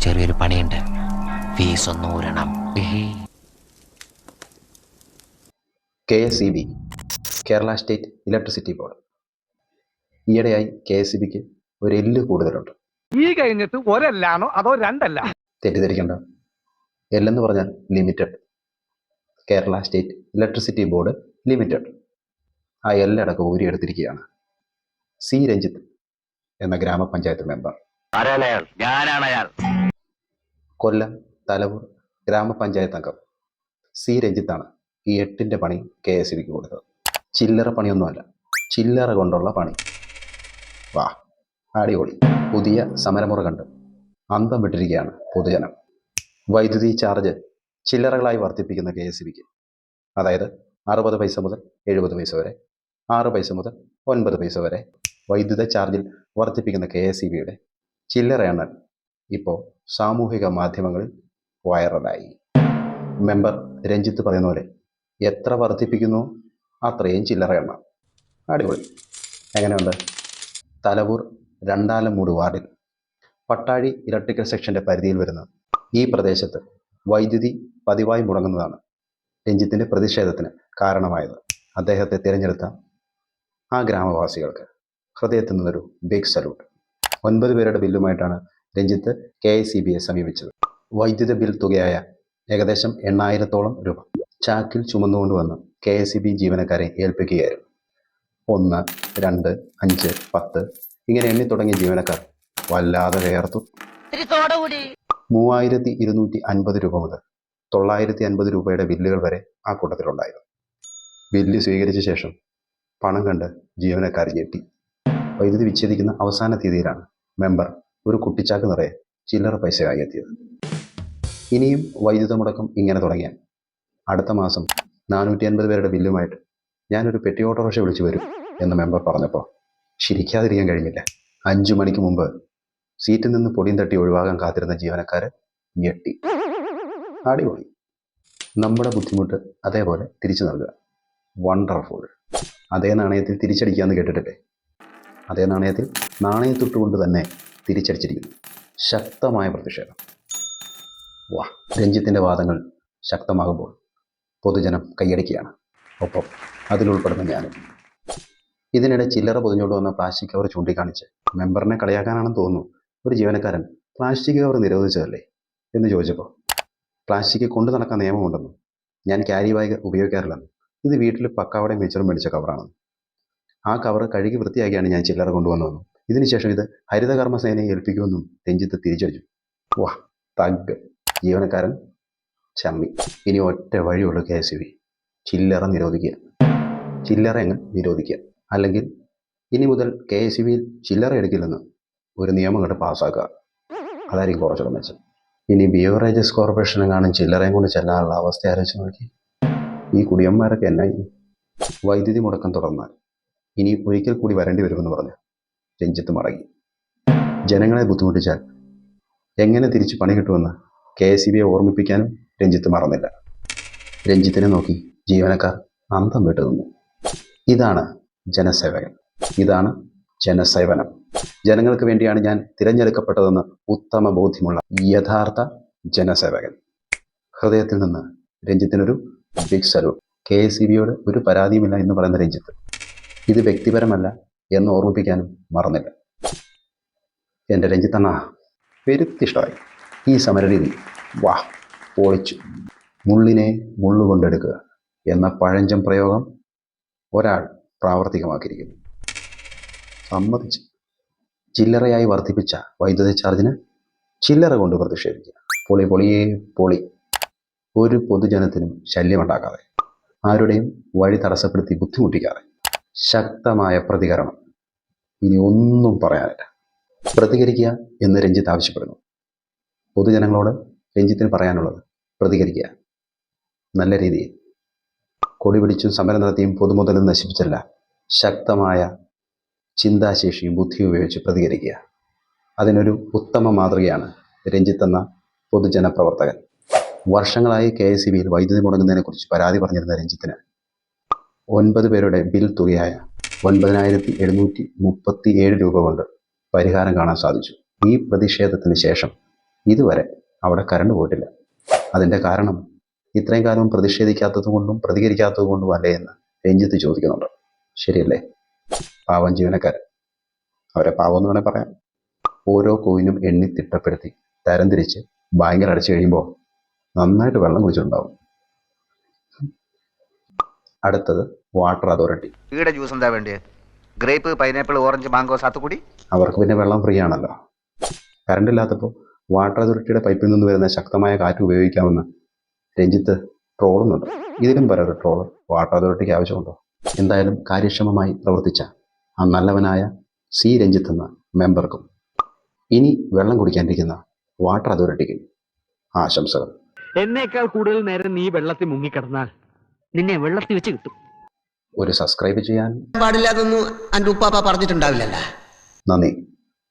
ചെറിയൊരു പണിയുണ്ട്. ഫീസ് ഒന്ന് ഊരണം. KSEB, Kerala state electricity board. ഈയിടെയായി KSEBക്ക് ഒരു എല്ല് കൂടുതലുണ്ട്. ഈ കഴിഞ്ഞിട്ട് ഒരെല്ലാണോ അതോ രണ്ടല്ല? തെറ്റിദ്ധരിക്കണ്ട. എല്ലെന്ന് പറഞ്ഞാൽ limited. Kerala state electricity board limited. ആ എല്ലടക്കം ഊരിയെടുത്തിരിക്കുകയാണ് C. രഞ്ജിത്ത് എന്ന ഗ്രാമപഞ്ചായത്ത് മെമ്പർ. കൊല്ലം തലവൂർ ഗ്രാമപഞ്ചായത്ത് അംഗം C. രഞ്ജിത്താണ് ഈ 8ന്റെ പണി KSEBക്ക് കൊടുത്തത്. ചില്ലറ പണിയൊന്നുമല്ല, ചില്ലറ കൊണ്ടുള്ള പണി. വാ, അടിപൊളി. പുതിയ സമരമുറ കണ്ട് അന്തം വിട്ടിരിക്കുകയാണ് പൊതുജനം. വൈദ്യുതി ചാർജ് ചില്ലറകളായി വർദ്ധിപ്പിക്കുന്ന KSEBക്ക്, അതായത് 60 പൈസ മുതൽ 70 പൈസ വരെ, 6 പൈസ മുതൽ 9 പൈസ വരെ വൈദ്യുത ചാർജിൽ വർദ്ധിപ്പിക്കുന്ന KSEBയുടെ ചില്ലറ എണ്ണൽ ഇപ്പോൾ സാമൂഹിക മാധ്യമങ്ങളിൽ വൈറലായി. മെമ്പർ രഞ്ജിത്ത് പറയുന്ന പോലെ എത്ര വർദ്ധിപ്പിക്കുന്നു അത്രയും ചില്ലറ എണ്ണ. അടിപൊളി. എങ്ങനെയുണ്ട്? തലവൂർ രണ്ടാലമൂട് വാർഡിൽ പട്ടാഴി ഇലക്ട്രിക്കൽ സെക്ഷൻ്റെ പരിധിയിൽ വരുന്ന ഈ പ്രദേശത്ത് വൈദ്യുതി പതിവായി മുടങ്ങുന്നതാണ് രഞ്ജിത്തിൻ്റെ പ്രതിഷേധത്തിന് കാരണമായത്. അദ്ദേഹത്തെ തിരഞ്ഞെടുത്ത ആ ഗ്രാമവാസികൾക്ക് ഹൃദയത്തിൽ നിന്നൊരു ബിഗ് സല്യൂട്ട്. 9 പേരുടെ ബില്ലുമായിട്ടാണ് രഞ്ജിത്ത് KSEBയെ സമീപിച്ചത്. വൈദ്യുത ബിൽ തുകയായ ഏകദേശം 8000-ഓളം രൂപ ചാക്കിൽ ചുമന്നുകൊണ്ടുവന്ന് KSEB ജീവനക്കാരെ ഏൽപ്പിക്കുകയായിരുന്നു. 1, 2, 5, 10 ഇങ്ങനെ എണ്ണി തുടങ്ങിയ ജീവനക്കാർ വല്ലാതെ വേർത്തു. 3250 രൂപ മുതൽ 950 രൂപയുടെ ബില്ലുകൾ വരെ ആ കൂട്ടത്തിലുണ്ടായിരുന്നു. ബില്ല് സ്വീകരിച്ച ശേഷം പണം കണ്ട് ജീവനക്കാർ ഞെട്ടി. വൈദ്യുതി വിച്ഛേദിക്കുന്ന അവസാന തീയതിയിലാണ് മെമ്പർ ഒരു കുട്ടിച്ചാക്ക് നിറയെ ചില്ലറ പൈസയായി എത്തിയത്. ഇനിയും വൈദ്യുത മുടക്കം ഇങ്ങനെ തുടങ്ങിയാൽ അടുത്ത മാസം 450 പേരുടെ ബില്ലുമായിട്ട് ഞാനൊരു പെട്ടി ഓട്ടോറിക്ഷ വിളിച്ചു വരും എന്ന് മെമ്പർ പറഞ്ഞപ്പോൾ ചിരിക്കാതിരിക്കാൻ കഴിഞ്ഞില്ല. 5 മണിക്ക് മുമ്പ് സീറ്റിൽ നിന്ന് പൊടിയും തട്ടി ഒഴിവാകാൻ കാത്തിരുന്ന ജീവനക്കാർ ഞെട്ടി. അടിപൊളി. നമ്മുടെ ബുദ്ധിമുട്ട് അതേപോലെ തിരിച്ചു നൽകുക. വണ്ടർഫുൾ. അതേ നാണയത്തിൽ തിരിച്ചടിക്കാമെന്ന് കേട്ടിട്ടില്ലേ? അതേ നാണയത്തിൽ നാണയത്തൊട്ടുകൊണ്ട് തന്നെ തിരിച്ചടിച്ചിരിക്കുന്നു. ശക്തമായ പ്രതിഷേധം. വാ. രഞ്ജിത്തിൻ്റെ വാദങ്ങൾ ശക്തമാകുമ്പോൾ പൊതുജനം കൈയടിക്കുകയാണ്. ഒപ്പം അതിലുൾപ്പെടുന്ന ഞാനും. ഇതിനിടെ ചില്ലറ പൊതിഞ്ഞോണ്ട് വന്ന പ്ലാസ്റ്റിക് കവർ ചൂണ്ടിക്കാണിച്ച് മെമ്പറിനെ കളിയാക്കാനാണെന്ന് തോന്നുന്നു ഒരു ജീവനക്കാരൻ പ്ലാസ്റ്റിക് കവർ നിരോധിച്ചതല്ലേ എന്ന് ചോദിച്ചപ്പോൾ പ്ലാസ്റ്റിക് കൊണ്ടു നടക്കാൻ നിയമമുണ്ടെന്നും ഞാൻ ക്യാരി ബാഗ് ഉപയോഗിക്കാറില്ലെന്നും ഇത് വീട്ടിൽ പക്കാവടയും മിച്ചറും മേടിച്ച കവറാണെന്നും ആ കവർ കഴുകി വൃത്തിയാക്കിയാണ് ഞാൻ ചില്ലറ കൊണ്ടുവന്നതെന്നും ഇതിനുശേഷം ഇത് ഹരിതകർമ്മസേനയെ ഏൽപ്പിക്കുമെന്നും രഞ്ജിത്ത് തിരിച്ചടിച്ചു. വാ, തഗ്. ജീവനക്കാരൻ ചമ്മി. ഇനി ഒറ്റ വഴിയുള്ളൂ KSEB. ചില്ലറ നിരോധിക്കുക. ചില്ലറ അങ്ങ് നിരോധിക്കുക. അല്ലെങ്കിൽ ഇനി മുതൽ KSEBയിൽ ചില്ലറ എടുക്കില്ലെന്ന് ഒരു നിയമം കണ്ട് പാസ്സാക്കുക. അതായിരിക്കും കുറച്ചുകൂടെ മെച്ചം. ഇനി ബിവറേജസ് കോർപ്പറേഷനും കാണും ചില്ലറയും കൊണ്ട് ചെല്ലാനുള്ള അവസ്ഥ ആലോചിച്ച് നോക്കി. ഈ കുടിയന്മാരൊക്കെ എന്നായി? വൈദ്യുതി മുടക്കം തുടർന്നാൽ ഇനി ഒരിക്കൽ കൂടി വരേണ്ടി വരുമെന്ന് പറഞ്ഞ് രഞ്ജിത്ത് മടങ്ങി. ജനങ്ങളെ ബുദ്ധിമുട്ടിച്ചാൽ എങ്ങനെ തിരിച്ചു പണി കിട്ടുമെന്ന് KSEBയെ ഓർമ്മിപ്പിക്കാനും രഞ്ജിത്ത് മറന്നില്ല. രഞ്ജിത്തിനെ നോക്കി ജീവനക്കാർ അന്തം വിട്ടു നിന്നു. ഇതാണ് ജനസേവകൻ. ഇതാണ് ജനസേവനം. ജനങ്ങൾക്ക് വേണ്ടിയാണ് ഞാൻ തിരഞ്ഞെടുക്കപ്പെട്ടതെന്ന് ഉത്തമ ബോധ്യമുള്ള യഥാർത്ഥ ജനസേവകൻ. ഹൃദയത്തിൽ നിന്ന് രഞ്ജിത്തിനൊരു ബിഗ് സല്യൂട്ട്. KSEBയോട് ഒരു പരാതിയുമില്ല എന്ന് പറയുന്ന രഞ്ജിത്ത് ഇത് വ്യക്തിപരമല്ല എന്ന് ഓർമ്മിപ്പിക്കാനും മറന്നില്ല. എൻ്റെ രഞ്ജിത്തണ്ണ, പെരുത്തിഷ്ടമായി ഈ സമരരീതി. വാ, പൊളിച്ചു. മുള്ളിനെ മുള്ളുകൊണ്ടെടുക്കുക എന്ന പഴഞ്ചൻ പ്രയോഗം ഒരാൾ പ്രാവർത്തികമാക്കിയിരിക്കുന്നു. സമ്മതിച്ചു. ചില്ലറയായി വർദ്ധിപ്പിച്ച വൈദ്യുതി ചാർജിന് ചില്ലറ കൊണ്ട് പ്രതിഷേധിക്കുക. പൊളി പൊളിയേ പൊളി. ഒരു പൊതുജനത്തിനും ശല്യമുണ്ടാക്കാതെ, ആരുടെയും വഴി തടസ്സപ്പെടുത്തി ബുദ്ധിമുട്ടിക്കാതെ ശക്തമായ പ്രതികരണം. ഇനി ഒന്നും പറയാനില്ല. പ്രതികരിക്കുക എന്ന് രഞ്ജിത്ത് ആവശ്യപ്പെടുന്നു. പൊതുജനങ്ങളോട് രഞ്ജിത്തിന് പറയാനുള്ളത് പ്രതികരിക്കുക. നല്ല രീതിയിൽ കൊടി പിടിച്ചും സമരം നടത്തിയും പൊതുമുതലും നശിപ്പിച്ചല്ല, ശക്തമായ ചിന്താശേഷിയും ബുദ്ധിയും ഉപയോഗിച്ച് പ്രതികരിക്കുക. അതിനൊരു ഉത്തമ മാതൃകയാണ് രഞ്ജിത്ത് എന്ന പൊതുജന പ്രവർത്തകൻ. വർഷങ്ങളായി KSEBയിൽ വൈദ്യുതി മുടങ്ങുന്നതിനെക്കുറിച്ച് പരാതി പറഞ്ഞിരുന്ന രഞ്ജിത്തിന് 9 പേരുടെ ബിൽ തുകയായ 9737 രൂപ കൊണ്ട് പരിഹാരം കാണാൻ സാധിച്ചു. ഈ പ്രതിഷേധത്തിന് ശേഷം ഇതുവരെ അവിടെ കറണ്ട് പോയിട്ടില്ല. അതിൻ്റെ കാരണം ഇത്രയും കാലം പ്രതിഷേധിക്കാത്തതുകൊണ്ടും പ്രതികരിക്കാത്തതുകൊണ്ടും അല്ലേ എന്ന് രഞ്ജിത്ത് ചോദിക്കുന്നുണ്ട്. ശരിയല്ലേ? പാവം ജീവനക്കാരൻ, അവരെ പാവം എന്ന് വേണേൽ പറയാം. ഓരോ കോയിനും എണ്ണി തിട്ടപ്പെടുത്തി തരംതിരിച്ച് ബാങ്കിൽ അടച്ചു കഴിയുമ്പോൾ നന്നായിട്ട് വെള്ളം കുടിച്ചിട്ടുണ്ടാവും. അടുത്തത് വാട്ടർ അതോറിറ്റി. ഈടെ ജ്യൂസ് എന്താ വേണ്ടത്? Grape, pineapple, orange, mango, sathukudi. അവർക്ക് പിന്നെ വെള്ളം ഫ്രീ ആണല്ലോ. കറണ്ട് ഇല്ലാത്തപ്പോൾ വാട്ടർ അതോറിറ്റിയുടെ പൈപ്പിൽ നിന്ന് വരുന്ന ശക്തമായ കാറ്റ് ഉപയോഗിക്കാമെന്ന് രഞ്ജിത്ത് ട്രോളുന്നുണ്ട്. ഇതിലും ഒരു ട്രോള് വാട്ടർ അതോറിറ്റിക്ക് ആവശ്യമുണ്ടോ? എന്തായാലും കാര്യക്ഷമമായി പ്രവർത്തിച്ച ആ നല്ലവനായ സി രഞ്ജിത്ത് എന്ന മെമ്പർക്കും ഇനി വെള്ളം കുടിക്കാനിരിക്കുന്ന വാട്ടർ അതോറിറ്റിക്കും ആശംസകൾ. എന്നേക്കാൾ കൂടുതൽ നേരം നീ വെള്ളത്തിൽ മുങ്ങിക്കിടന്നാൽ നിന്നെ വെള്ളത്തിൽ വെച്ച് കിട്ടും. ഒരു സബ്സ്ക്രൈബ് ചെയ്യാൻ പാടില്ലാതൊന്നും എൻ്റെ ഉപ്പാപ്പ പറഞ്ഞിട്ടുണ്ടാവില്ലല്ലോ. നന്ദി.